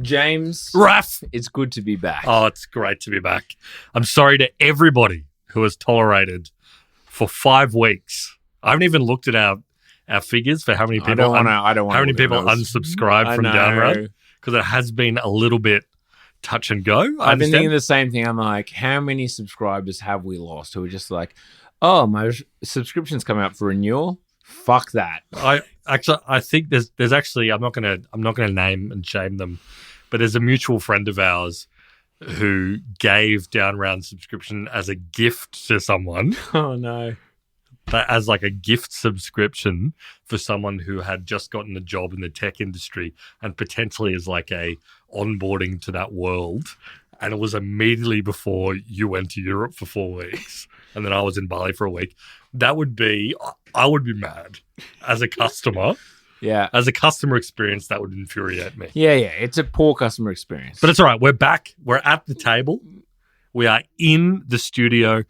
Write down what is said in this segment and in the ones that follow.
James, Raf, it's good to be back. oh, it's great to be back. I'm sorry to everybody who has tolerated for 5 weeks. I haven't even looked at our figures for how many people. I don't want. How many people unsubscribed from Downrun, because it has been a little bit touch and go. I've been thinking the same thing. I'm like, how many subscribers have we lost who are just like, oh, my subscription's coming up for renewal? Fuck that. I think there's actually I'm not gonna name and shame them, but there's a mutual friend of ours who gave Downround subscription as a gift to someone. Oh no. As like a gift subscription for someone who had just gotten a job in the tech industry and potentially is like a onboarding to that world. And it was immediately before you went to Europe for 4 weeks and then I was in Bali for a week. I would be mad as a customer. Yeah. As a customer experience, that would infuriate me. Yeah. It's a poor customer experience. But it's all right. We're back. We're at the table. We are in the studio.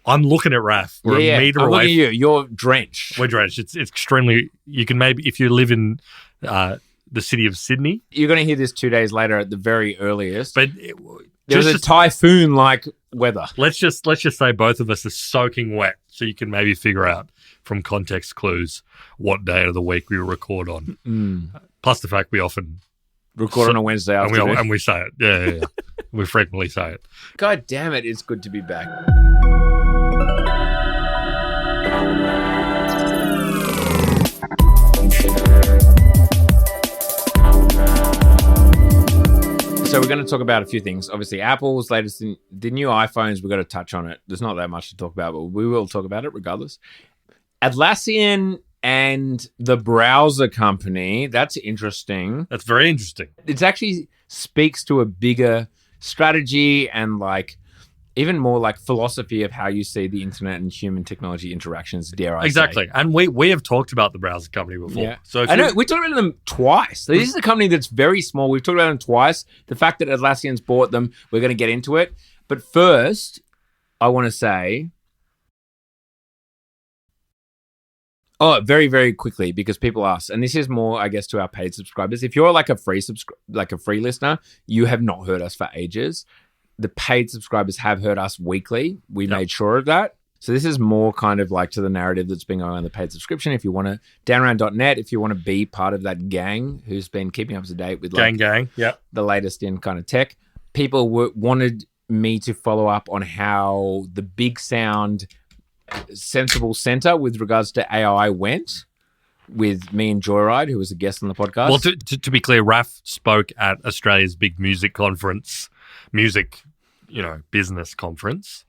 I'm looking at Raf. We're a meter I'm away. looking at you. You're drenched. We're drenched. It's extremely. You can maybe, if you live in the city of Sydney, you're going to hear this 2 days later at the very earliest. But there's a typhoon-like weather. Let's just say both of us are soaking wet, so you can maybe figure out from context clues what day of the week we record on. Plus the fact we often record on a Wednesday afternoon, and we say it. Yeah. We frequently say it. God damn it! It's good to be back. So we're going to talk about a few things. Obviously, Apple's latest, the new iPhones, we've got to touch on it. There's not that much to talk about, but we will talk about it regardless. Atlassian and the browser company, that's interesting. That's very interesting. It actually speaks to a bigger strategy and like even more like philosophy of how you see the internet and human technology interactions, dare I say. Exactly. And we have talked about the browser company before. Yeah. So I know, we talked about them twice. So this is a company that's very small. We've talked about them twice. The fact that Atlassian's bought them, we're going to get into it. But first, I want to say, very, very quickly, because people ask, and this is more, I guess, to our paid subscribers. If you're like a free listener, you have not heard us for ages. The paid subscribers have heard us weekly. We made sure of that. So this is more kind of like to the narrative that's been going on the paid subscription. If you want to, downround.net, if you want to be part of that gang who's been keeping up to date with like the latest in kind of tech, people wanted me to follow up on how the Big Sound Sensible Center with regards to AI went with me and Joyride, who was a guest on the podcast. Well, to be clear, Raf spoke at Australia's big music conference, business conference,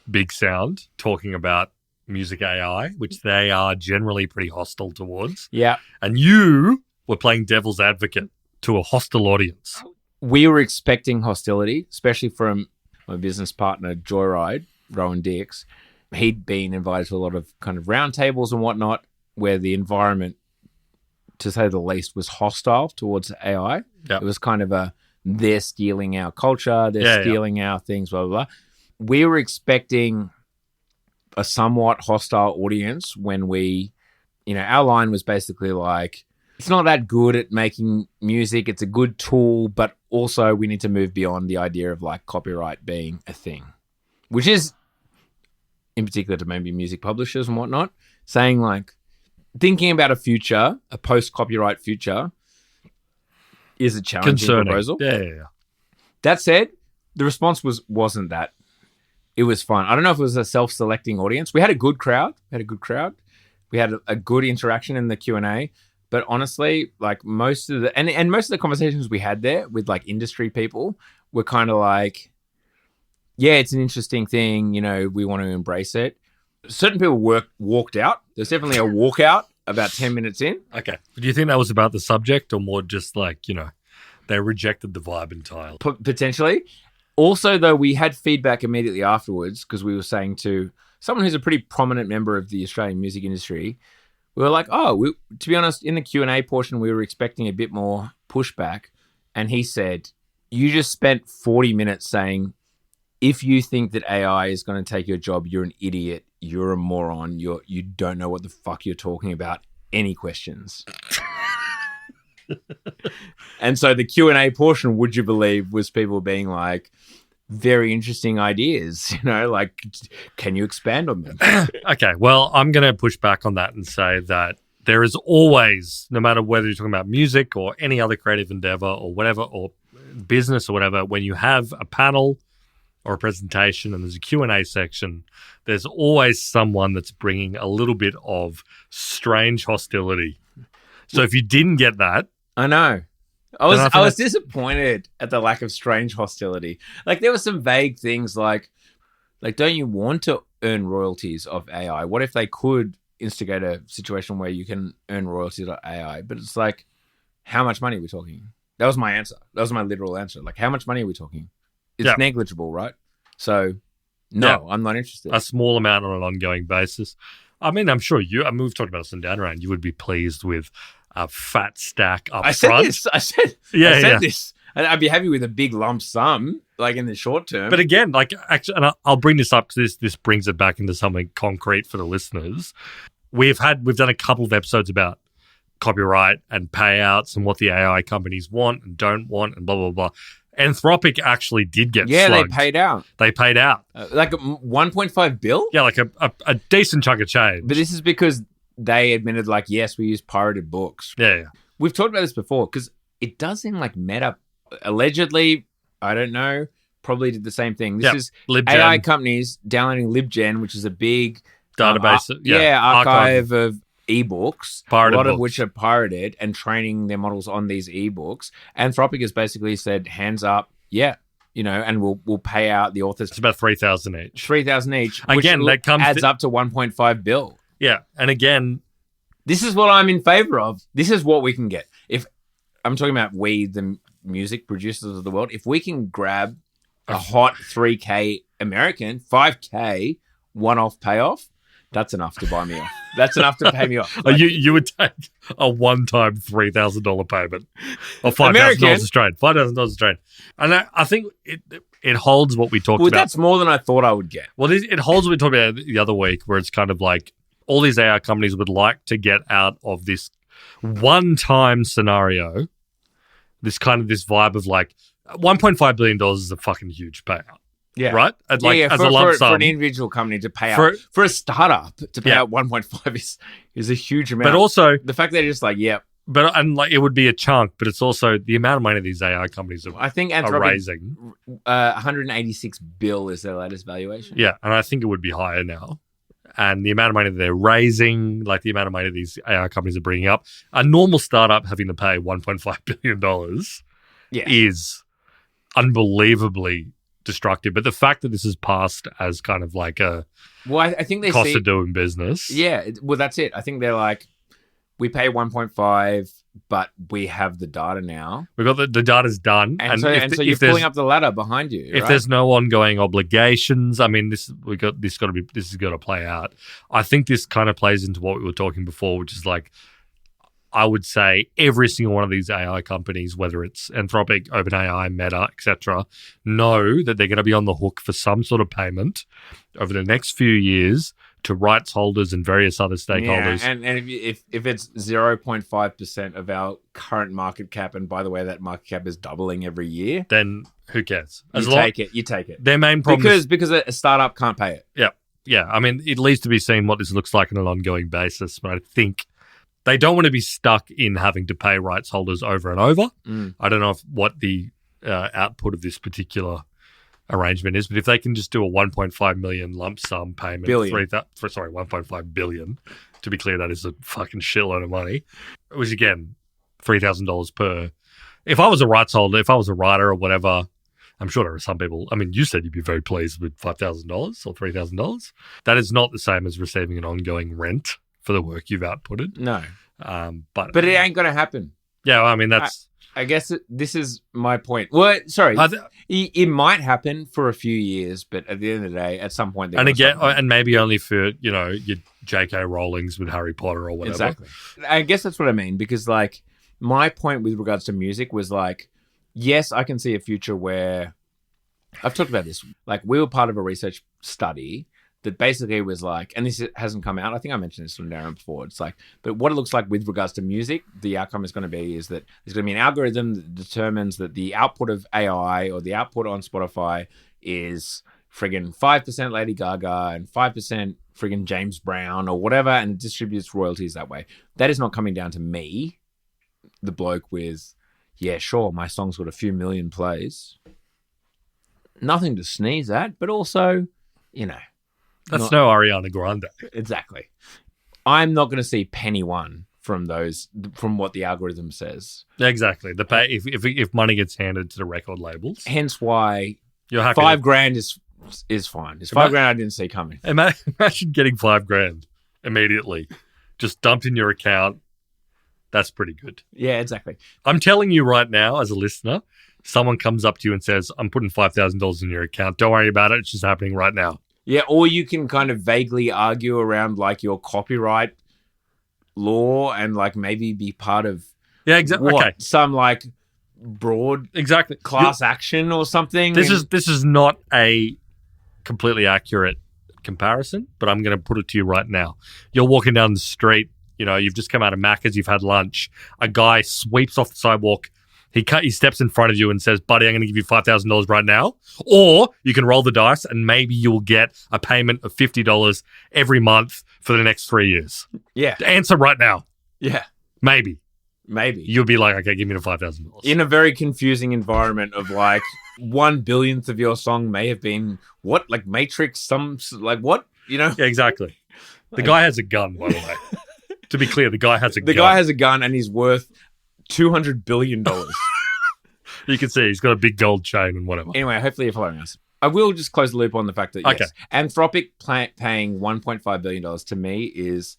Big Sound, talking about music AI, which they are generally pretty hostile towards. Yeah. And you were playing devil's advocate to a hostile audience. We were expecting hostility, especially from my business partner, Joyride, Rowan Dix. He'd been invited to a lot of kind of roundtables and whatnot, where the environment, to say the least, was hostile towards AI. Yep. It was kind of they're stealing our culture, they're stealing our things, blah, blah, blah. We were expecting a somewhat hostile audience when our line was basically like, it's not that good at making music. It's a good tool, but also we need to move beyond the idea of like copyright being a thing, which is in particular to maybe music publishers and whatnot, saying like, thinking about a post-copyright future is a challenging proposal. Yeah. That said, the response wasn't that. It was fun. I don't know if it was a self-selecting audience. We had a good crowd. We had a good interaction in the Q&A. But honestly, like most of the conversations we had there with like industry people were kind of like, yeah, it's an interesting thing. We want to embrace it. Certain people walked out. There's definitely a walkout about 10 minutes in. Okay. Do you think that was about the subject or more just like, they rejected the vibe entirely? Potentially. Also, though, we had feedback immediately afterwards because we were saying to someone who's a pretty prominent member of the Australian music industry, we were like, to be honest, in the Q&A portion, we were expecting a bit more pushback. And he said, you just spent 40 minutes saying, if you think that AI is going to take your job, you're an idiot. You're a moron. You don't know what the fuck you're talking about. Any questions? And so the Q&A portion, would you believe, was people being like, very interesting ideas, like, can you expand on them? Okay, well, I'm going to push back on that and say that there is always, no matter whether you're talking about music or any other creative endeavor or whatever, or business or whatever, when you have a panel or a presentation and there's a Q&A section, there's always someone that's bringing a little bit of strange hostility. So if you didn't get that... I know. I was disappointed at the lack of strange hostility. Like, there were some vague things like, don't you want to earn royalties of AI? What if they could instigate a situation where you can earn royalties of AI? But it's like, how much money are we talking? That was my answer. That was my literal answer. Like, how much money are we talking? It's negligible, right? So, no, I'm not interested. A small amount on an ongoing basis. I mean, I'm sure we've talked about this in Down Around. You would be pleased with a fat stack up front. I said this. I'd be happy with a big lump sum, like in the short term. But again, like, actually, and I'll bring this up because this brings it back into something concrete for the listeners. We've done a couple of episodes about copyright and payouts and what the AI companies want and don't want and blah, blah, blah. Anthropic actually did get slugged. They paid out. Like 1.5 bill? Yeah, like a decent chunk of change. But this is because they admitted, like, yes, we use pirated books. Yeah. We've talked about this before because it does seem like Meta, allegedly, I don't know, probably did the same thing. This is LibGen. AI companies downloading LibGen, which is a big database. Archive of ebooks, pirated a lot books. of which are pirated, and training their models on these ebooks. Anthropic has basically said, hands up, and we'll pay out the authors. It's about $3,000 each. $3,000 each. Again, which that adds up to 1.5 bill. Yeah, and again, this is what I'm in favor of. This is what we can get. If I'm talking about the music producers of the world, if we can grab a hot 3K American, 5K one-off payoff, that's enough to buy me off. That's enough to pay me off. Like, you would take a one-time $3,000 payment or $5,000 Australian. $5,000 Australian. And I think it holds what we talked about. That's more than I thought I would get. Well, it holds what we talked about the other week, where it's kind of like all these AI companies would like to get out of this one-time scenario, this vibe of like $1.5 billion is a fucking huge payout. Yeah. Right? As a lump sum. For an individual company to pay out. For a startup to pay out 1.5 is a huge amount. But also, the fact that they're just like, it would be a chunk, but it's also the amount of money these AI companies are raising. 186 bill is their latest valuation. Yeah, and I think it would be higher now. And the amount of money that they're raising, like the amount of money these AI companies are bringing up, a normal startup having to pay $1.5 billion is unbelievably destructive. But the fact that this is passed as kind of like a I think they cost of doing business. Yeah, well, that's it. I think they're like, we pay 1.5, but we have the data now. We've got the data's done. And so you're pulling up the ladder behind you. If there's no ongoing obligations, I mean, this has got to play out. I think this kind of plays into what we were talking before, which is like, I would say every single one of these AI companies, whether it's Anthropic, OpenAI, Meta, etc., know that they're going to be on the hook for some sort of payment over the next few years to rights holders and various other stakeholders. Yeah, and if it's 0.5% of our current market cap, and by the way, that market cap is doubling every year, then who cares? You take it. Their main problem because a startup can't pay it. Yeah. I mean, it leaves to be seen what this looks like on an ongoing basis, but I think they don't want to be stuck in having to pay rights holders over and over. I don't know what the output of this particular arrangement is, but if they can just do a 1.5 million lump sum payment, 1.5 billion, to be clear, that is a fucking shitload of money, which again, $3,000 per. If I was a rights holder, if I was a writer or whatever, I'm sure there are some people, I mean, you said you'd be very pleased with $5,000 or $3,000. That is not the same as receiving an ongoing rent for the work you've outputted. No. But it ain't going to happen. Yeah, well, I mean, that's... I guess this is my point. Well, sorry, it might happen for a few years, but at the end of the day, at some point, and maybe only for your J.K. Rowlings with Harry Potter or whatever. Exactly. I guess that's what I mean, because like my point with regards to music was like, yes, I can see a future where I've talked about this. Like, we were part of a research study that basically was like, and this hasn't come out. I think I mentioned this on Darren before. It's like, but what it looks like with regards to music, the outcome is going to be is that there's going to be an algorithm that determines that the output of AI or the output on Spotify is friggin' 5% Lady Gaga and 5% friggin' James Brown or whatever, and it distributes royalties that way. That is not coming down to me, the bloke with, yeah, sure, my song's got a few million plays. Nothing to sneeze at, but also, That's no Ariana Grande. Exactly. I'm not going to see penny one from what the algorithm says. Exactly. The pay if money gets handed to the record labels. Hence why you're happy $5,000 is fine. It's $5,000 I didn't see coming. Imagine getting $5,000 immediately, just dumped in your account. That's pretty good. Yeah, exactly. I'm telling you right now, as a listener, someone comes up to you and says, "I'm putting $5,000 in your account. Don't worry about it. It's just happening right now." Yeah, or you can kind of vaguely argue around like your copyright law and like maybe be part of some like broad class action or something. This is not a completely accurate comparison, but I'm going to put it to you right now. You're walking down the street, you've just come out of Macca's, you've had lunch. A guy sweeps off the sidewalk. He steps in front of you and says, "Buddy, I'm going to give you $5,000 right now." Or you can roll the dice and maybe you'll get a payment of $50 every month for the next 3 years. Yeah. Answer right now. Yeah. Maybe. You'll be like, "Okay, give me the $5,000. In a very confusing environment of like 1/1000th of your song may have been what? Like Matrix, like what? Yeah, exactly. The guy has a gun, by the way. To be clear, the guy has a gun. The guy has a gun and he's worth $200 billion. You can see he's got a big gold chain and whatever. Anyway, hopefully you're following us. I will just close the loop on the fact that, yes, Anthropic paying $1.5 billion to me is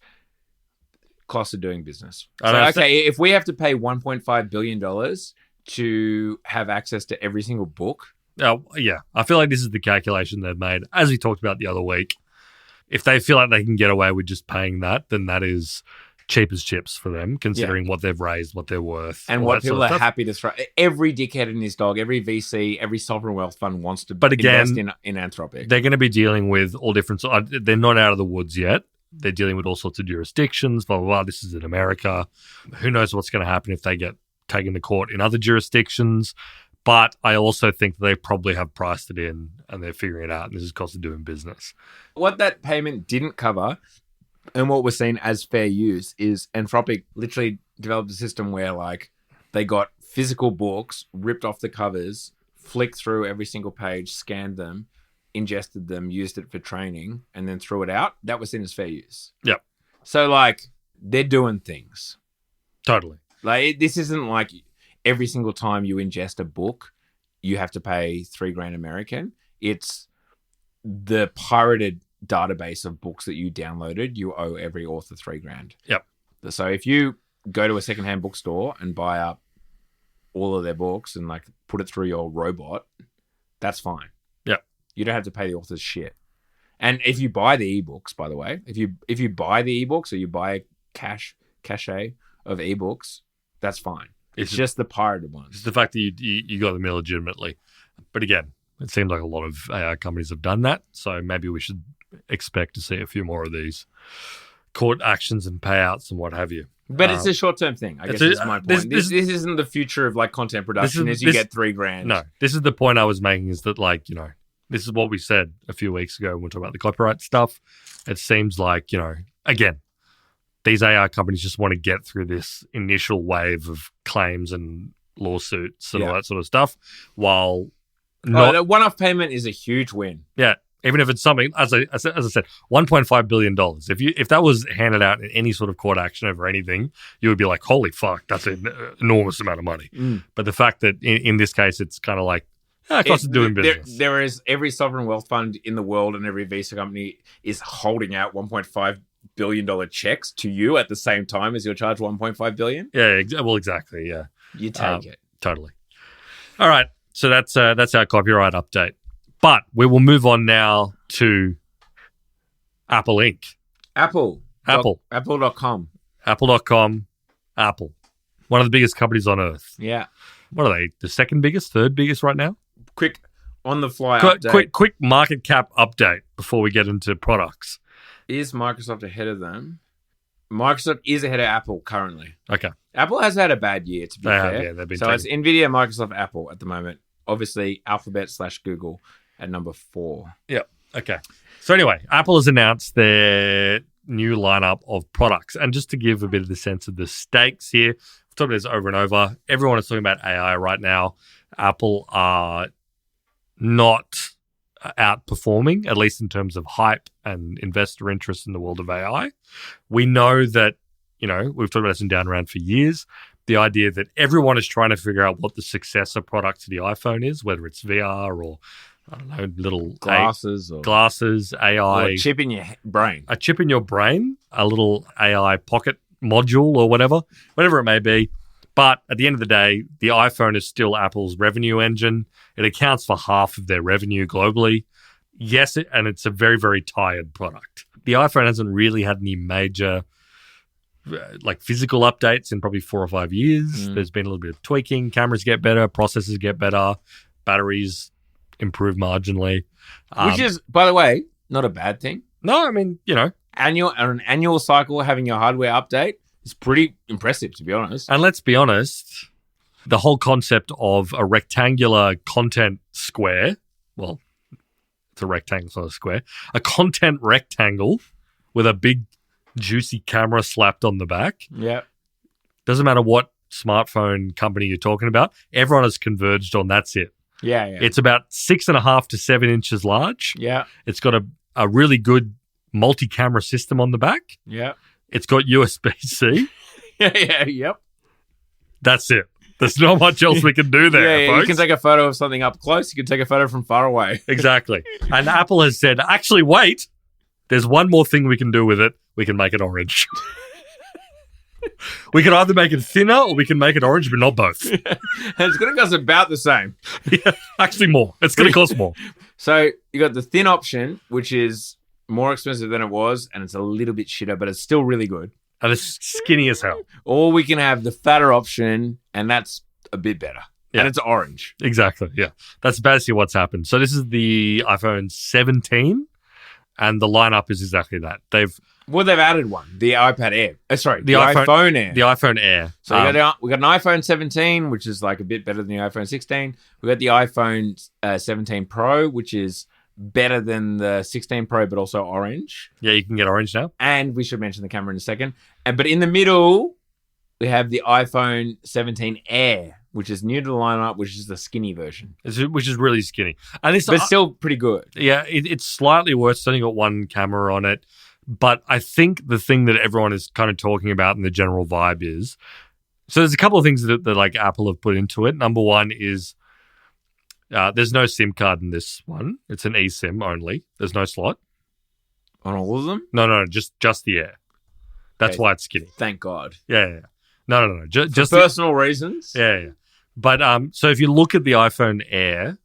cost of doing business. If we have to pay $1.5 billion to have access to every single book. Yeah, I feel like this is the calculation they've made. As we talked about the other week, if they feel like they can get away with just paying that, then that is cheap as chips for them, considering what they've raised, what they're worth. And what people are happy to throw. Every dickhead in his dog, every VC, every sovereign wealth fund wants to invest in Anthropic. They're going to be dealing with all different... They're not out of the woods yet. They're dealing with all sorts of jurisdictions, blah, blah, blah. This is in America. Who knows what's going to happen if they get taken to court in other jurisdictions. But I also think they probably have priced it in and they're figuring it out. And this is cost of doing business. What that payment didn't cover... And what we're seeing as fair use is Anthropic literally developed a system where like they got physical books, ripped off the covers, flicked through every single page, scanned them, ingested them, used it for training, and then threw it out. That was seen as fair use. Yep. So like they're doing things. Totally. Like this isn't like every single time you ingest a book, you have to pay $3,000 American. It's the pirated database of books that you downloaded, you owe every author $3,000. Yep. So if you go to a secondhand bookstore and buy up all of their books and like put it through your robot, that's fine. Yep. You don't have to pay the authors shit. And if you buy the ebooks, by the way, if you buy the ebooks or you buy a cachet of ebooks, that's fine. It's just the pirated ones. It's the fact that you got them illegitimately. But again, it seems like a lot of AI companies have done that. So maybe we should expect to see a few more of these court actions and payouts and what have you. But it's a short-term thing, I guess is my point. This isn't the future of like content production you get $3,000. No, this is the point I was making is that like, this is what we said a few weeks ago when we talked about the copyright stuff. It seems like, again, these AI companies just want to get through this initial wave of claims and lawsuits and all that sort of stuff while the one-off payment is a huge win. Yeah. Even if it's something, as I said, $1.5 billion. If that was handed out in any sort of court action over anything, you would be like, holy fuck, that's an enormous amount of money. But the fact that in this case, it's kind of like, cost of doing business. There is every sovereign wealth fund in the world and every Visa company is holding out $1.5 billion checks to you at the same time as you're charged $1.5 billion. Yeah, well, exactly. Yeah. You take it. Totally. All right. So that's our copyright update. But we will move on now to Apple Inc. Apple. Apple.com. Apple.com. Apple. One of the biggest companies on earth. Yeah. What are they? The second biggest? Third biggest right now? Quick. On the fly update. Quick market cap update before we get into products. Is Microsoft ahead of them? Microsoft is ahead of Apple currently. Okay. Apple has had a bad year, to be fair. Yeah, they've been so it's NVIDIA, Microsoft, Apple at the moment. Obviously, Alphabet/Google at number 4. Yeah. Okay. So anyway, Apple has announced their new lineup of products. And just to give a bit of the sense of the stakes here, I've talked about this over and over. Everyone is talking about AI right now. Apple are not outperforming, at least in terms of hype and investor interest in the world of AI. We know that, we've talked about this in Down Round for years. The idea that everyone is trying to figure out what the successor product to the iPhone is, whether it's VR or, I don't know, little glasses, AI. Or a chip in your brain. A chip in your brain, a little AI pocket module or whatever it may be. But at the end of the day, the iPhone is still Apple's revenue engine. It accounts for half of their revenue globally. Yes, and it's a very, very tired product. The iPhone hasn't really had any major physical updates in probably 4 or 5 years. There's been a little bit of tweaking. Cameras get better. Processors get better. Batteries improve marginally. Which is, by the way, not a bad thing. No, I mean, an annual cycle, having your hardware update is pretty impressive, to be honest. And let's be honest, the whole concept of a rectangular content square, well, it's a rectangle, it's not a square, a content rectangle with a big, juicy camera slapped on the back. Yeah. Doesn't matter what smartphone company you're talking about, everyone has converged on that's it. Yeah. It's about 6.5 to 7 inches large. Yeah. It's got a really good multi-camera system on the back. Yeah. It's got USB-C. Yep. That's it. There's not much else we can do there, folks. You can take a photo of something up close. You can take a photo from far away. Exactly. And Apple has said, actually, wait, there's one more thing we can do with it. We can make it orange. We can either make it thinner or we can make it orange, but not both. And it's going to cost about the same. Yeah, actually more. It's going to cost more. So you got the thin option, which is more expensive than it was, and it's a little bit shitter, but it's still really good. And it's skinny as hell. Or we can have the fatter option, and that's a bit better. Yeah. And it's orange. Exactly, yeah. That's basically what's happened. So this is the iPhone 17, and the lineup is exactly that. They've added one, the iPad Air. The iPhone Air. The iPhone Air. So we got an iPhone 17, which is like a bit better than the iPhone 16. We got the iPhone 17 Pro, which is better than the 16 Pro, but also orange. Yeah, you can get orange now. And we should mention the camera in a second. But in the middle, we have the iPhone 17 Air, which is new to the lineup, which is the skinny version. Which is really skinny. And it's still pretty good. Yeah, it's slightly worse. It's only got one camera on it. But I think the thing that everyone is kind of talking about in the general vibe is, so there's a couple of things that like Apple have put into it. Number one is there's no SIM card in this one. It's an eSIM only. There's no slot. On all of them? No, just the Air. That's why it's skinny. Thank God. Yeah. No. Just personal reasons? Yeah. But so if you look at the iPhone Air,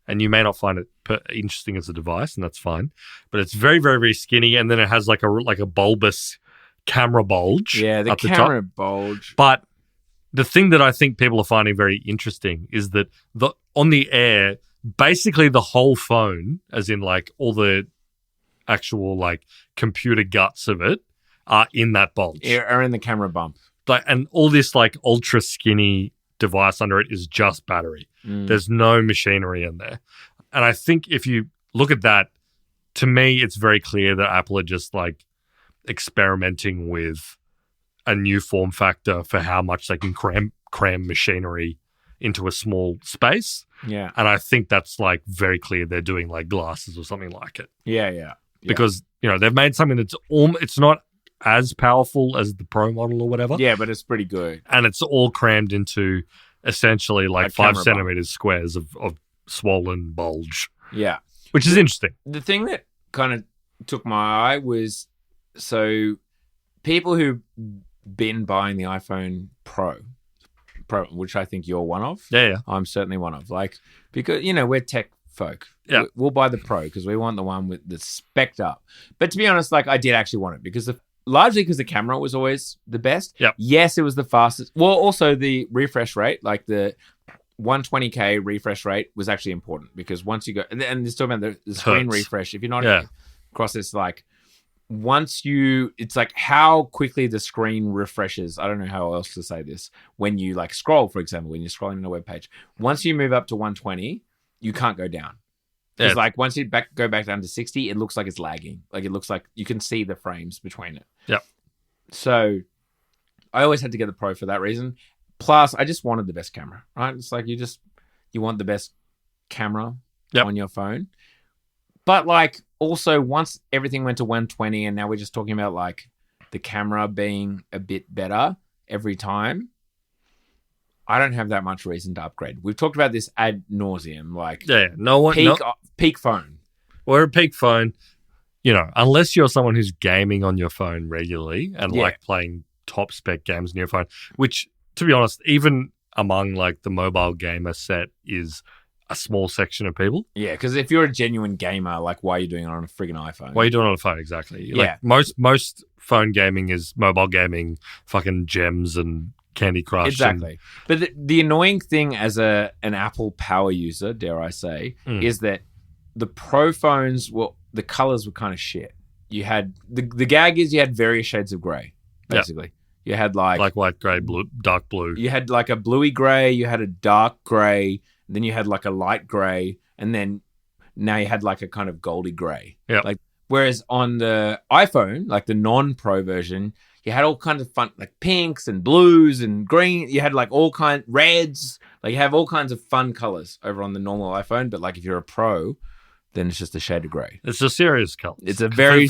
and you may not find it interesting as a device, and that's fine, but it's very, very, very skinny, and then it has like a bulbous camera bulge. Yeah, the camera bulge. But the thing that I think people are finding very interesting is that on the Air, basically the whole phone, as in like all the actual like computer guts of it, are in that bulge. Yeah, are in the camera bump. And all this like ultra skinny device under it is just battery. There's no machinery in there. And I think if you look at that, to me, it's very clear that Apple are just like experimenting with a new form factor for how much they can cram machinery into a small space. Yeah. And I think that's like very clear they're doing like glasses or something like it. Yeah. Because, they've made something that's it's not as powerful as the Pro model or whatever. Yeah, but it's pretty good. And it's all crammed into essentially like 5 centimeters squares of swollen bulge. Yeah. Which is interesting. The thing that kind of took my eye was, so people who've been buying the iPhone Pro, which I think you're one of. Yeah. I'm certainly one of. Like, because, we're tech folk. Yeah. We'll buy the Pro because we want the one with the spec'd up. But to be honest, like, I did actually want it because largely because the camera was always the best. Yep. Yes, it was the fastest. Well, also the refresh rate, like the 120K refresh rate was actually important because once you go, and it's talking about the screen Hurts. refresh. If you're not Yeah. across this, like it's like how quickly the screen refreshes. I don't know how else to say this. When you like scroll, for example, when you're scrolling on a web page, once you move up to 120, you can't go down. Because like once you go back down to 60, it looks like it's lagging. Like it looks like you can see the frames between it. Yep. So I always had to get the Pro for that reason. Plus, I just wanted the best camera, right? It's like you want the best camera on your phone. But like also once everything went to 120 and now we're just talking about like the camera being a bit better every time, I don't have that much reason to upgrade. We've talked about this ad nauseum. Like peak phone. Or a peak phone, unless you're someone who's gaming on your phone regularly and like playing top spec games on your phone, which to be honest, even among like the mobile gamer set is a small section of people. Yeah, because if you're a genuine gamer, like why are you doing it on a friggin' iPhone? Why are you doing it on a phone? Exactly. Yeah. Like most phone gaming is mobile gaming, fucking gems and Candy Crush. Exactly. But the annoying thing as an Apple power user, dare I say, is that the Pro phones, the colors were kind of shit. You had the gag is you had various shades of grey, basically. Yep. You had like black, white, grey, blue, dark blue. You had like a bluey grey, you had a dark grey, then you had like a light grey, and then now you had like a kind of goldy grey. Yeah. Like whereas on the iPhone, like the non-Pro version, you had all kinds of fun, like pinks and blues and green. You had like all kinds reds. Like you have all kinds of fun colors over on the normal iPhone. But like if you're a Pro, then it's just a shade of grey. It's a serious color. It's a very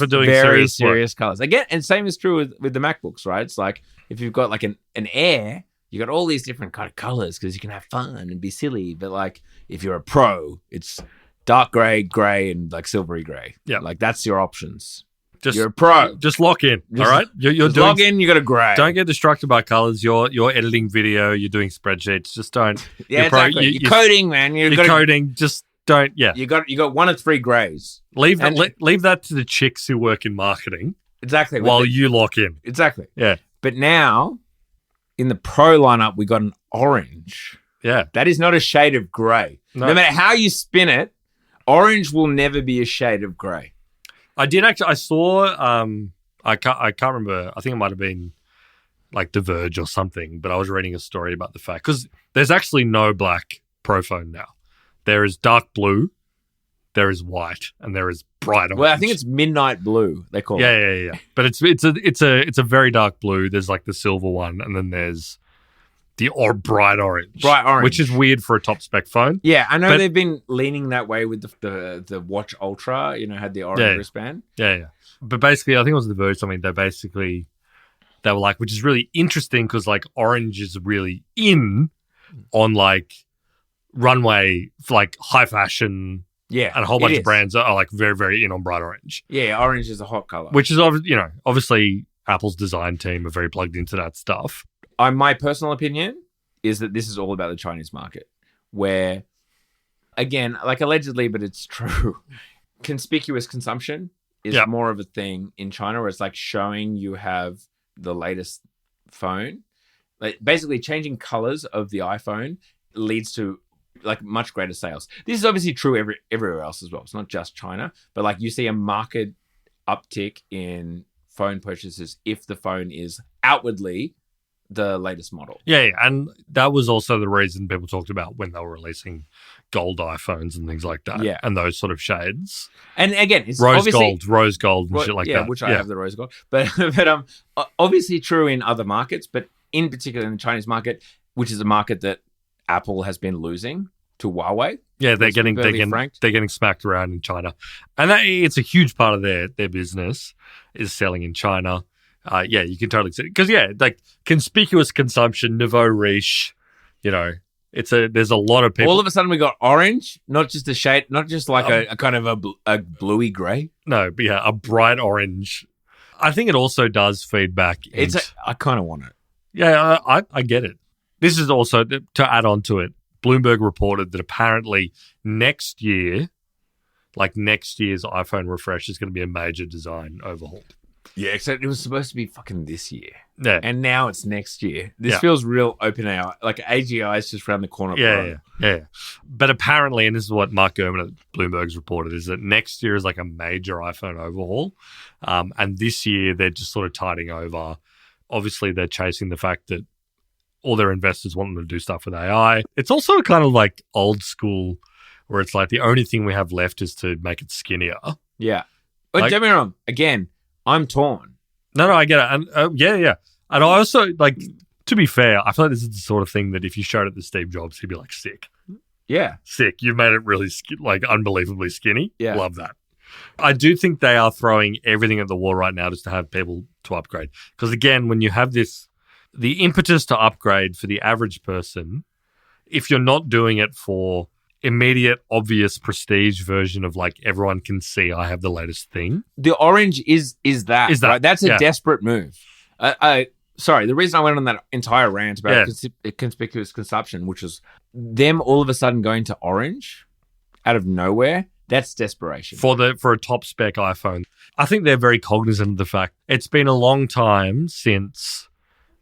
serious colors. Again, and same is true with the MacBooks, right? It's like if you've got like an Air, you got all these different kind of colors because you can have fun and be silly. But like if you're a Pro, it's dark grey, and like silvery grey. Yeah, like that's your options. You're a Pro. Just lock in. All right, you're doing, log in. You got a grey. Don't get distracted by colors. You're editing video. You're doing spreadsheets. Just don't. Yeah, exactly. You're coding, man. You're coding. Just don't. Yeah. You got 1 of 3 greys. Leave that to the chicks who work in marketing. Exactly. While you lock in. Exactly. Yeah. But now, in the Pro lineup, we got an orange. Yeah. That is not a shade of grey. No matter how you spin it, orange will never be a shade of grey. I saw, I can't remember, I think it might have been like The Verge or something, but I was reading a story about the fact, because there's actually no black Pro phone now. There is dark blue, there is white, and there is bright orange. Well, I think it's midnight blue, they call it. Yeah. But it's a very dark blue. There's like the silver one, and then there's the bright orange. Bright orange. Which is weird for a top spec phone. Yeah, I know they've been leaning that way with the Watch Ultra, had the orange wristband. Yeah. But basically, I think it was The Verge something, they were like, which is really interesting because like orange is really in on like runway, like high fashion. Yeah. And a whole bunch of brands are like very, very in on bright orange. Yeah, orange is a hot color. Which is, obviously Apple's design team are very plugged into that stuff. My personal opinion is that this is all about the Chinese market, where, again, like allegedly, but it's true, conspicuous consumption is more of a thing in China, where it's like showing you have the latest phone. Like basically changing colors of the iPhone leads to like much greater sales. This is obviously true everywhere else as well. It's not just China, but like you see a market uptick in phone purchases if the phone is outwardly the latest model. Yeah, and that was also the reason people talked about when they were releasing gold iPhones and things like that. Yeah. And those sort of shades. And again, it's rose gold and shit like that. Yeah, which I have the rose gold. But obviously true in other markets, but in particular in the Chinese market, which is a market that Apple has been losing to Huawei. Yeah, they're getting smacked around in China. And it's a huge part of their business is selling in China. You can totally see it. Because, like conspicuous consumption, nouveau riche, there's a lot of people. All of a sudden we got orange, not just a shade, not just like a kind of a bluey grey. No, but a bright orange. I think it also does feed back. I kind of want it. Yeah, I get it. This is also, to add on to it, Bloomberg reported that apparently next year's iPhone refresh is going to be a major design overhaul. Yeah, except it was supposed to be fucking this year. Yeah. And now it's next year. This Yeah. feels real open out. Like AGI is just around the corner. Yeah. But apparently, and this is what Mark Gurman at Bloomberg's reported, is that next year is like a major iPhone overhaul. And this year, they're just sort of tiding over. Obviously, they're chasing the fact that all their investors want them to do stuff with AI. It's also kind of like old school, where it's like the only thing we have left is to make it skinnier. Yeah. But don't get me wrong. Again, I'm torn. No, I get it. And yeah. And I also, like, to be fair, I feel like this is the sort of thing that if you showed it to Steve Jobs, he'd be like, sick. Yeah. Sick. You've made it really, unbelievably skinny. Yeah. Love that. I do think they are throwing everything at the wall right now just to have people to upgrade. Because, again, when you have this, the impetus to upgrade for the average person, if you're not doing it for immediate, obvious prestige version of like everyone can see I have the latest thing. The orange is that. Right? That's a desperate move. Sorry, the reason I went on that entire rant about conspicuous consumption, which was them all of a sudden going to orange out of nowhere, that's desperation. For a top spec iPhone. I think they're very cognizant of the fact it's been a long time since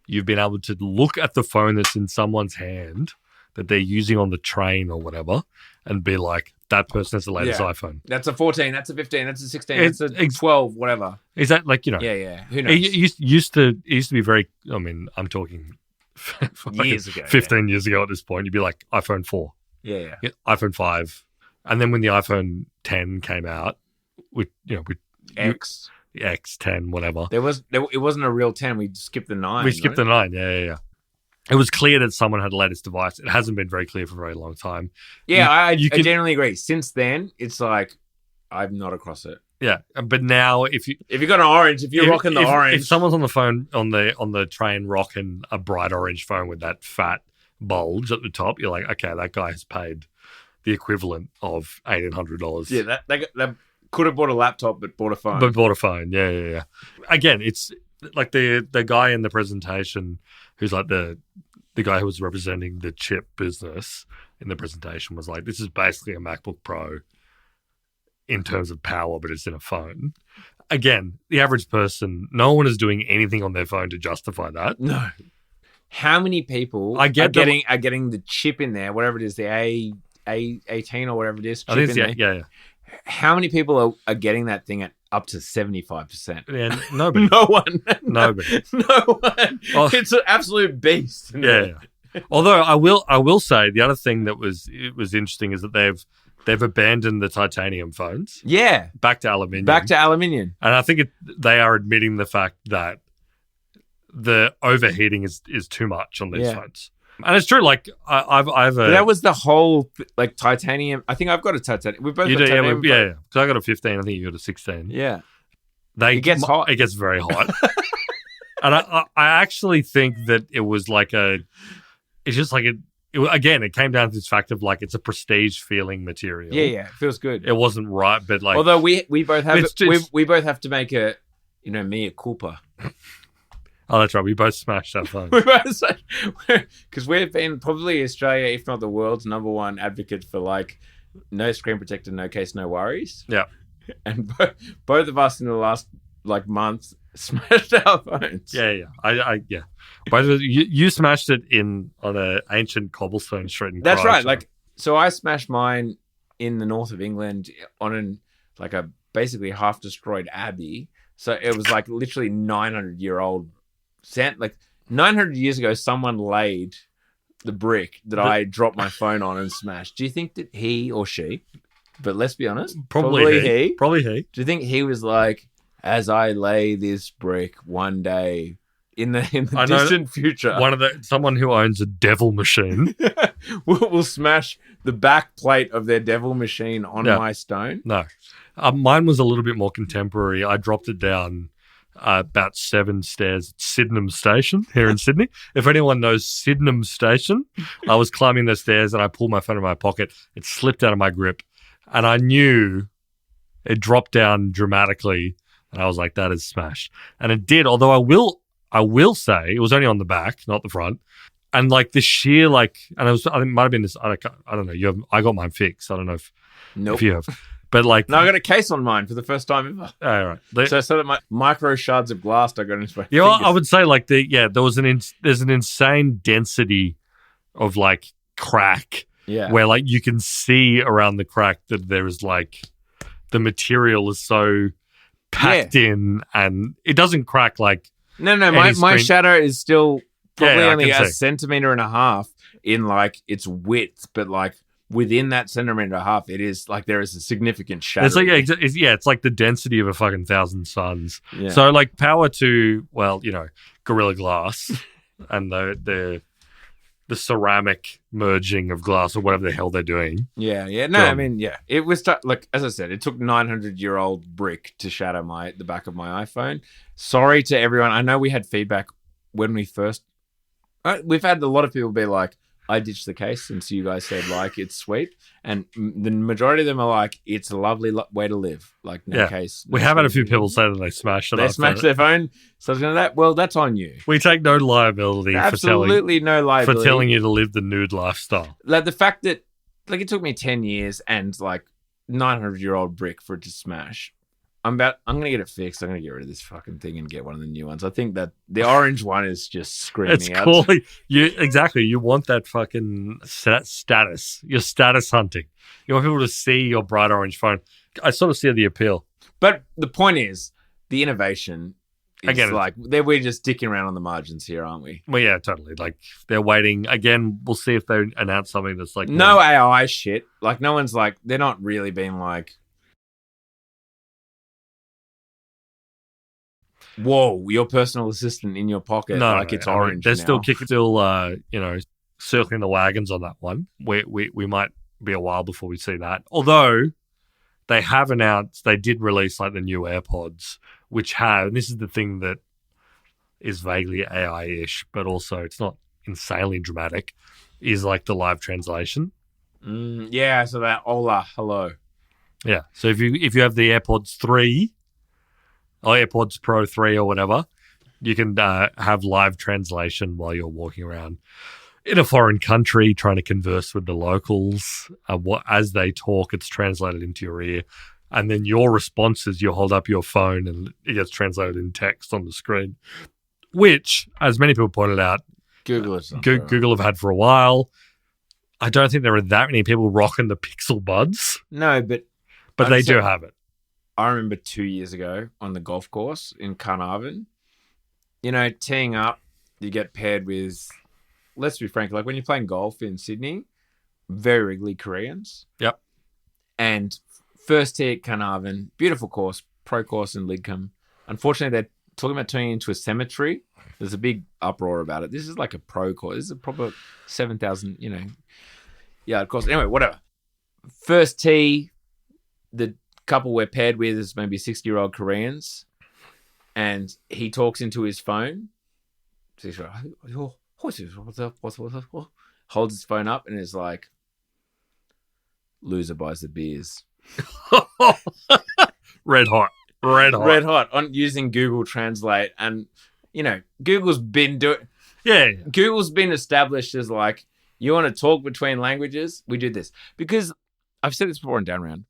you've been able to look at the phone that's in someone's hand that they're using on the train or whatever and be like, that person has the latest iPhone. That's a 14, that's a 15, that's a 16, that's a 12, whatever. Is that like, Yeah. Who knows? It used to be very, I mean, I'm talking years ago. 15 years ago at this point, you'd be like iPhone 4. Yeah. iPhone 5. And then when the iPhone 10 came out, with X, 10, whatever. It wasn't a real 10. We skipped the 9. We skipped the 9. Yeah. It was clear that someone had the latest device. It hasn't been very clear for a very long time. Yeah, I generally agree. Since then, it's like I'm not across it. Yeah, but now if you got an orange, if you're rocking the orange, if someone's on the phone on the train rocking a bright orange phone with that fat bulge at the top, you're like, okay, that guy has paid the equivalent of $1,800. Yeah, that could have bought a laptop, but bought a phone. Yeah. Again, it's like the guy in the presentation who's like the guy who was representing the chip business in the presentation was like, this is basically a MacBook Pro in terms of power, but it's in a phone. Again, the average person, no one is doing anything on their phone to justify that. No. How many people are getting the chip in there, whatever it is, the A18 or whatever it is, chip Yeah. How many people are getting that thing at up to 75%? Yeah, nobody. No one. Nobody. No one. Oh. It's an absolute beast. Yeah. Although I will say the other thing that was interesting is that they've abandoned the titanium phones. Yeah. Back to aluminium. And I think they are admitting the fact that the overheating is too much on these phones. And it's true. Like but that was the whole like titanium. I think I've got a titanium. We both got titanium. Yeah. Because I got a 15. I think you got a 16. Yeah. It gets hot. It gets very hot. And I actually think that it was like it's just like it came down to this fact of like it's a prestige feeling material. Yeah. It feels good. It wasn't right, but like although we both have we both have to make a mea culpa. Oh, that's right. We both smashed our phone. Because we've been probably Australia, if not the world's #1 advocate for like no screen protector, no case, no worries. Yeah. And both of us in the last like month smashed our phones. Yeah. I Both you smashed it on an ancient cobblestone street in That's Christchurch. right. Like, so I smashed mine in the north of England on a basically half destroyed abbey. So it was like literally 900-year-old. Like 900 years ago, someone laid the brick that I dropped my phone on and smashed. Do you think that he or she, but let's be honest, probably he. Do you think he was like, as I lay this brick one day in the distant future, someone who owns a devil machine will smash the back plate of their devil machine on my stone? No, mine was a little bit more contemporary. I dropped it down about 7 stairs at Sydenham Station here in Sydney. If anyone knows Sydenham Station, I was climbing the stairs and I pulled my phone in my pocket. It slipped out of my grip and I knew it dropped down dramatically and I was like, that is smashed. And it did, although I will say it was only on the back, not the front. And like the sheer and I think it might have been this, I don't know, I got mine fixed. I don't know if you have. But like, No, I got a case on mine for the first time ever. all right. So that my micro shards of glass I got into my You know, fingers. I would say like there's an insane density of like crack Yeah. where like you can see around the crack that there is like the material is so packed in and it doesn't crack like No, any my screen- shadow is still probably I only can a see. centimeter and a half in like its width, but like within that centimeter and a half, it is like there is a significant shadow. It's like it's like the density of a fucking 1,000 suns. Yeah. So like power to Gorilla Glass and the ceramic merging of glass or whatever the hell they're doing. Yeah. No, I mean, yeah, it was like as I said, it took 900-year-old brick to shatter the back of my iPhone. Sorry to everyone. I know we had feedback when we first. We've had a lot of people be like, "I ditched the case since you guys said like it's sweet," and the majority of them are like, "It's a lovely way to live." Like no case. We have had a few people say that they smashed it. They smashed their phone. So that. Well, that's on you. We take no liability Absolutely no liability for telling you to live the nude lifestyle. Like the fact that like it took me 10 years and like 900-year-old brick for it to smash. I'm gonna get it fixed. I'm gonna get rid of this fucking thing and get one of the new ones. I think that the orange one is just screaming It's out. cool. You want that fucking status. You're status hunting. You want people to see your bright orange phone. I sort of see the appeal. But the point is, the innovation is Again, like we're just dicking around on the margins here, aren't we? Well, yeah, totally. Like they're waiting. Again, we'll see if they announce something that's like No AI shit. Like no one's like they're not really being like, whoa, your personal assistant in your pocket, it's orange. They're now. still circling the wagons on that one. We might be a while before we see that. Although they have announced they did release like the new AirPods, which have, and this is the thing that is vaguely AI-ish, but also it's not insanely dramatic, is like the live translation. Yeah, so that hola, hello. Yeah. So if you have the AirPods 3 or AirPods Pro 3 or whatever, you can have live translation while you're walking around in a foreign country trying to converse with the locals. As they talk, it's translated into your ear. And then your response is you hold up your phone and it gets translated in text on the screen, which, as many people pointed out, Google have had for a while. I don't think there are that many people rocking the Pixel Buds. No, but they do have it. I remember 2 years ago on the golf course in Carnarvon, teeing up, you get paired with, let's be frank, like when you're playing golf in Sydney, very regularly Koreans. Yep. And first tee at Carnarvon, beautiful course, pro course in Lidcombe. Unfortunately, they're talking about turning it into a cemetery. There's a big uproar about it. This is like a pro course. This is a proper 7,000, of course. Anyway, whatever. First tee, the couple we're paired with is maybe 60-year-old Koreans, and he talks into his phone. Holds his phone up and is like, "Loser buys the beers." Red hot on using Google Translate, and Google's been doing. Yeah, Google's been established as like, you want to talk between languages, we do this because I've said this before in Down Round.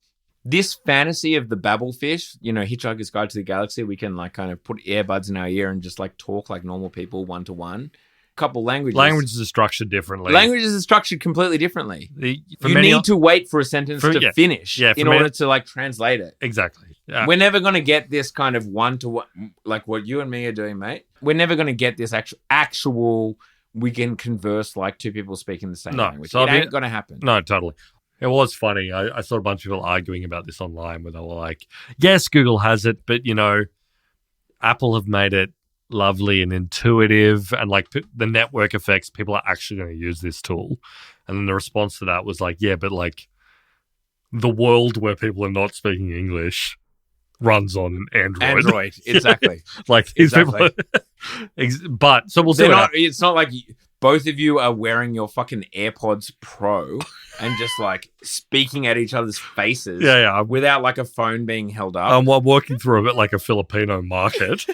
This fantasy of the Babelfish, Hitchhiker's Guide to the Galaxy, we can like kind of put earbuds in our ear and just like talk like normal people one to one. Couple languages. Languages are structured differently. Languages are structured completely differly. You need to wait for a sentence to finish in order to like translate it. Exactly. Yeah. We're never going to get this kind of one-to-one, like what you and me are doing, mate. We're never going to get this actual, we can converse like two people speaking the same language. It ain't going to happen. No, totally. It was funny. I saw a bunch of people arguing about this online where they were like, yes, Google has it, but, Apple have made it lovely and intuitive, and like the network effects, people are actually going to use this tool. And then the response to that was like, yeah, but like the world where people are not speaking English runs on Android. Exactly. Like these people. But so we'll see. It's not like both of you are wearing your fucking AirPods Pro and just like speaking at each other's faces. Yeah. Without like a phone being held up. I'm working through a bit like a Filipino market.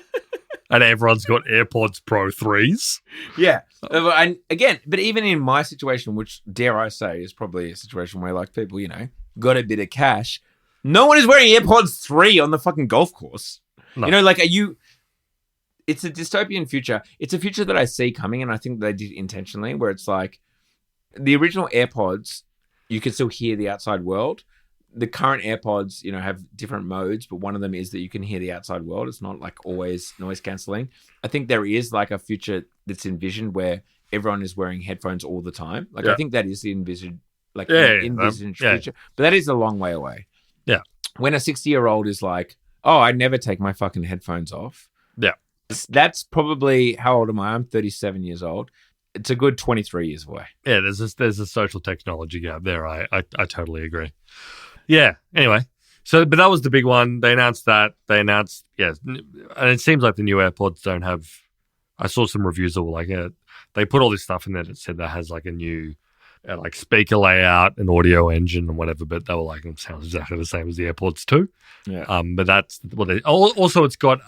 And everyone's got AirPods Pro 3s. Yeah. And again, but even in my situation, which dare I say is probably a situation where like people, got a bit of cash, No one is wearing AirPods 3 on the fucking golf course. No. You know, like, it's a dystopian future. It's a future that I see coming, and I think they did intentionally, where it's like the original AirPods, you can still hear the outside world. The current AirPods, have different modes, but one of them is that you can hear the outside world. It's not like always noise cancelling. I think there is like a future that's envisioned where everyone is wearing headphones all the time. Like, I think that is the envisioned future, but that is a long way away. Yeah. When a 60-year-old is like, oh, I never take my fucking headphones off. Yeah. That's probably, how old am I? I'm 37 years old. It's a good 23 years away. Yeah, there's a social technology gap there. I totally agree. Yeah. Anyway, but that was the big one. They announced that. And it seems like the new AirPods don't have. I saw some reviews that were like, they put all this stuff in there that said that has like a new, like speaker layout and audio engine and whatever. But they were like, it sounds exactly the same as the AirPods 2. Yeah. But that's what they. Also, it's got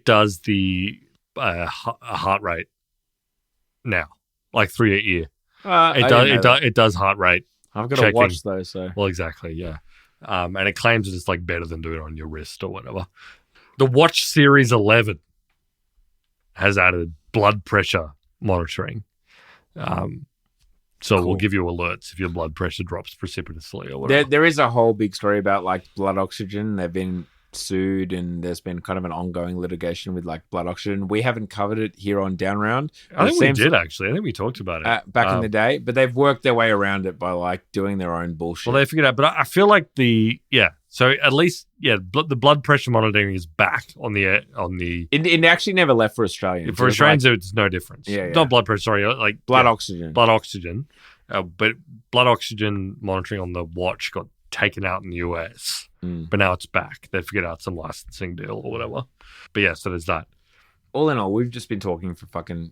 does the heart rate now, like 3 a year. It does heart rate. I've got to watch those. So well, exactly, yeah. And it claims that it's like better than doing it on your wrist or whatever. The Watch Series 11 has added blood pressure monitoring. So we'll give you alerts if your blood pressure drops precipitously or whatever. There is a whole big story about like blood oxygen. They've been sued, and there's been kind of an ongoing litigation with like blood oxygen. We haven't covered it here on Down Round. I think we did actually. I think we talked about it back in the day, but they've worked their way around it by like doing their own bullshit. Well, they figured out, but I feel like so at least the blood pressure monitoring is back on the. It actually never left for Australians. For Australians, it's no difference. Yeah. Not blood pressure. Sorry, like blood oxygen. Blood oxygen, but blood oxygen monitoring on the watch got taken out in the US. But now it's back. They figured out some licensing deal or whatever. But yeah, so there's that. All in all, we've just been talking for fucking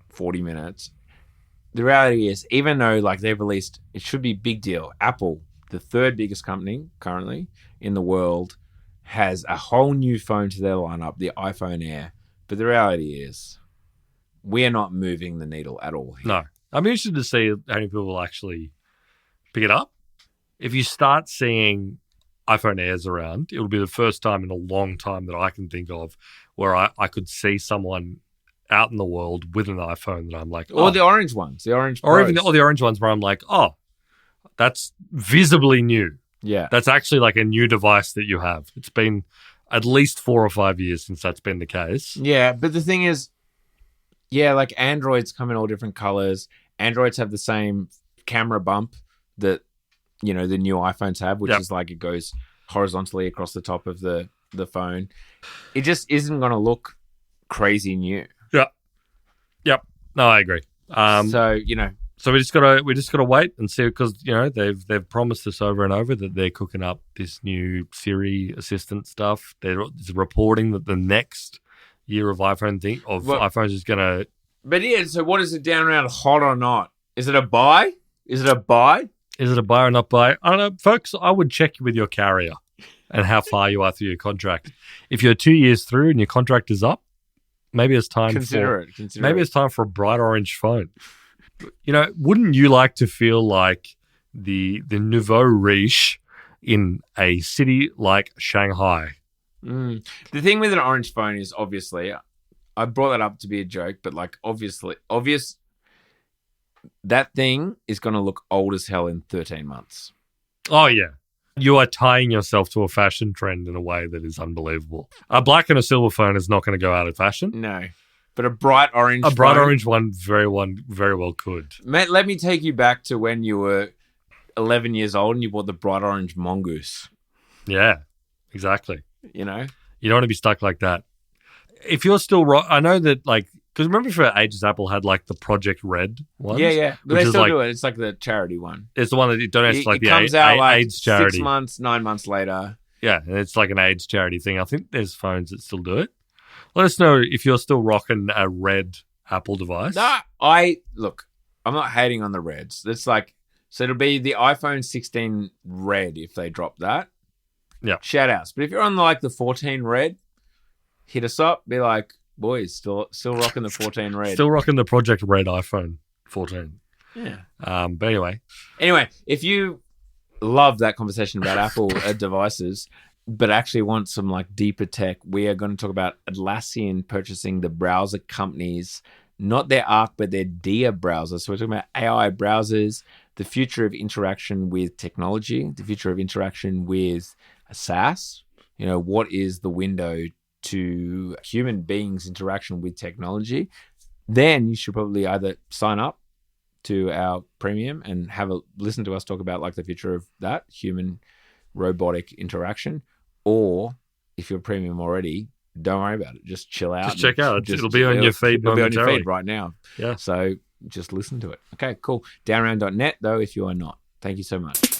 40 minutes. The reality is, even though like they've released, it should be big deal. Apple, the third biggest company currently in the world, has a whole new phone to their lineup, the iPhone Air. But the reality is, we are not moving the needle at all here. No. I'm interested to see how many people will actually pick it up. If you start seeing iPhone Airs around, it'll be the first time in a long time that I can think of where I could see someone out in the world with an iPhone that I'm like, or the orange ones, the orange, or even the orange ones where I'm like, oh, that's visibly new. Yeah, that's actually like a new device that you have. It's been at least 4 or 5 years since that's been the case. Yeah, but the thing is, like Androids come in all different colors. Androids have the same camera bump that the new iPhones have, which is like it goes horizontally across the top of the phone. It just isn't going to look crazy new. Yep. No, I agree. So we just gotta wait and see, because they've promised us over and over that they're cooking up this new Siri assistant stuff. There's reporting that the next year of iPhones is gonna. But yeah, so what is it, Down Round, hot or not? Is it a buy? Is it a buy? Is it a buy or not buy? I don't know, folks. I would check with your carrier and how far you are through your contract. If you're 2 years through and your contract is up, maybe it's time maybe it's time for a bright orange phone. Wouldn't you like to feel like the nouveau riche in a city like Shanghai? The thing with an orange phone is, obviously, I brought that up to be a joke, but like obvious, that thing is going to look old as hell in 13 months. Oh, yeah. You are tying yourself to a fashion trend in a way that is unbelievable. A black and a silver phone is not going to go out of fashion. No. But a bright orange orange one very well could. Matt, let me take you back to when you were 11 years old and you bought the bright orange mongoose. Yeah, exactly. You don't want to be stuck like that. If you're still I know that, like, because remember for ages Apple had like the Project Red ones? Yeah. But they still do it. It's like the charity one. It's the one that donates like the comes out like AIDS charity. 6 months, 9 months later. Yeah, and it's like an AIDS charity thing. I think there's phones that still do it. Let us know if you're still rocking a red Apple device. No, I'm not hating on the reds. It's like, so it'll be the iPhone 16 red if they drop that. Yeah. Shout outs. But if you're on like the 14 red, hit us up. Be like, boys, still rocking the 14 red. Still rocking the Project Red iPhone 14. Yeah. But anyway, if you love that conversation about Apple devices, but actually want some like deeper tech, we are going to talk about Atlassian purchasing the browser companies, not their Arc, but their Dia browser. So we're talking about AI browsers, the future of interaction with technology, the future of interaction with SaaS. You know, what is the window to human beings' interaction with technology? Then you should probably either sign up to our premium and have a listen to us talk about like the future of that human robotic interaction, or if you're premium already, don't worry about it, just chill out, Just check out. It'll be on your feed it'll be on your momentarily. feed right now. Yeah. So just listen to it. Okay, cool. Downround.net though if you are not. Thank you so much.